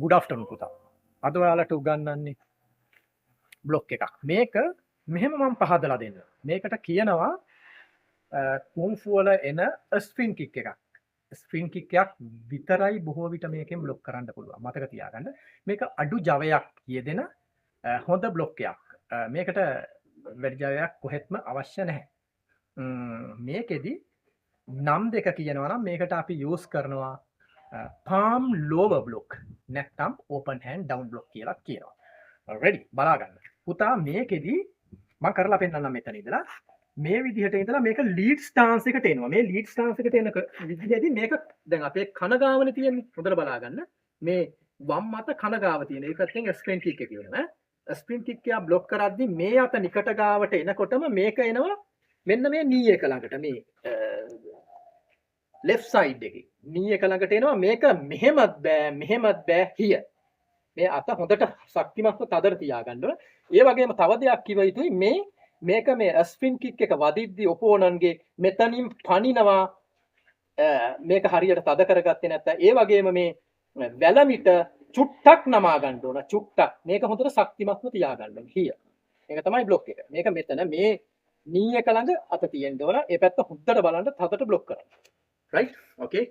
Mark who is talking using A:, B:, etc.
A: good afternoon පුතා. අද ඔයාලට උගන්වන්නේ බ්ලොක් එකක්. මේක මෙහෙම මම පහදලා දෙන්න. මේකට කියනවා කුන්ෆු වල එන ස්ප්‍රින් කික් එකක්. ස්ප්‍රින් කික් එකක් විතරයි බොහෝ විට මේකෙන් බ්ලොක් කරන්න පුළුවන්. මතක තියාගන්න. මේක අඩු ජවයක් යෙදෙන හොඳ බ්ලොක් එකක්. මේකට වැඩි ජවයක් කොහෙත්ම අවශ්‍ය නැහැ. මේකෙදි නම් දෙක කියනවා නම් මේකට අපි යූස් කරනවා palm lower block නැත්නම් open hand down block කියලා කියනවා. ready බලා ගන්න. පුතා මේකෙදි මම කරලා පෙන්නන්නම් මෙතන ඉඳලා මේ විදිහට ඉඳලා මේක lead stance එකට එනවා. මේ lead stance එකට එන විදිහදී මේක දැන් අපේ කන ගාවනේ තියෙන්නේ. හොඳට බලා ගන්න. මේ වම් මත කන ගාව තියෙන. ඒකත් එක්ක ස්ප්‍රින් කික් එක කියනවා. ස්ප්‍රින් කික් එක බ්ලොක් කරද්දී මේ අත නිකට ගාවට එනකොටම මේක එනවා මෙන්න මේ knee එක ළඟට මේ left side එකේ knee එක ළඟට එනවා. මේක මෙහෙමත් බෑ හිය. මේ අත හොඳට ශක්තිමත්ව තදට තියාගන්න ඕන. ඒ වගේම තව දෙයක් කිව යුතුයි මේක මේ ස්ප්‍රින් කික් එක වදිද්දී ඔපෝනන්ගේ මෙතනින් පනිනවා. මේක හරියට තද කරගත්තේ නැත්නම් ඒ වගේම මේ වැලමිට චුට්ටක් නමා ගන්න ඕන. චුට්ටක්. මේක හොඳට ශක්තිමත්ව තියාගන්න ඕන හිය. මේක තමයි බ්ලොක් එක. මේක මෙතන මේ knee එක ළඟ අත තියෙන්න ඕන. ඒ පැත්ත හොඳට බලන්න තදට බ්ලොක් කරන්න. right okay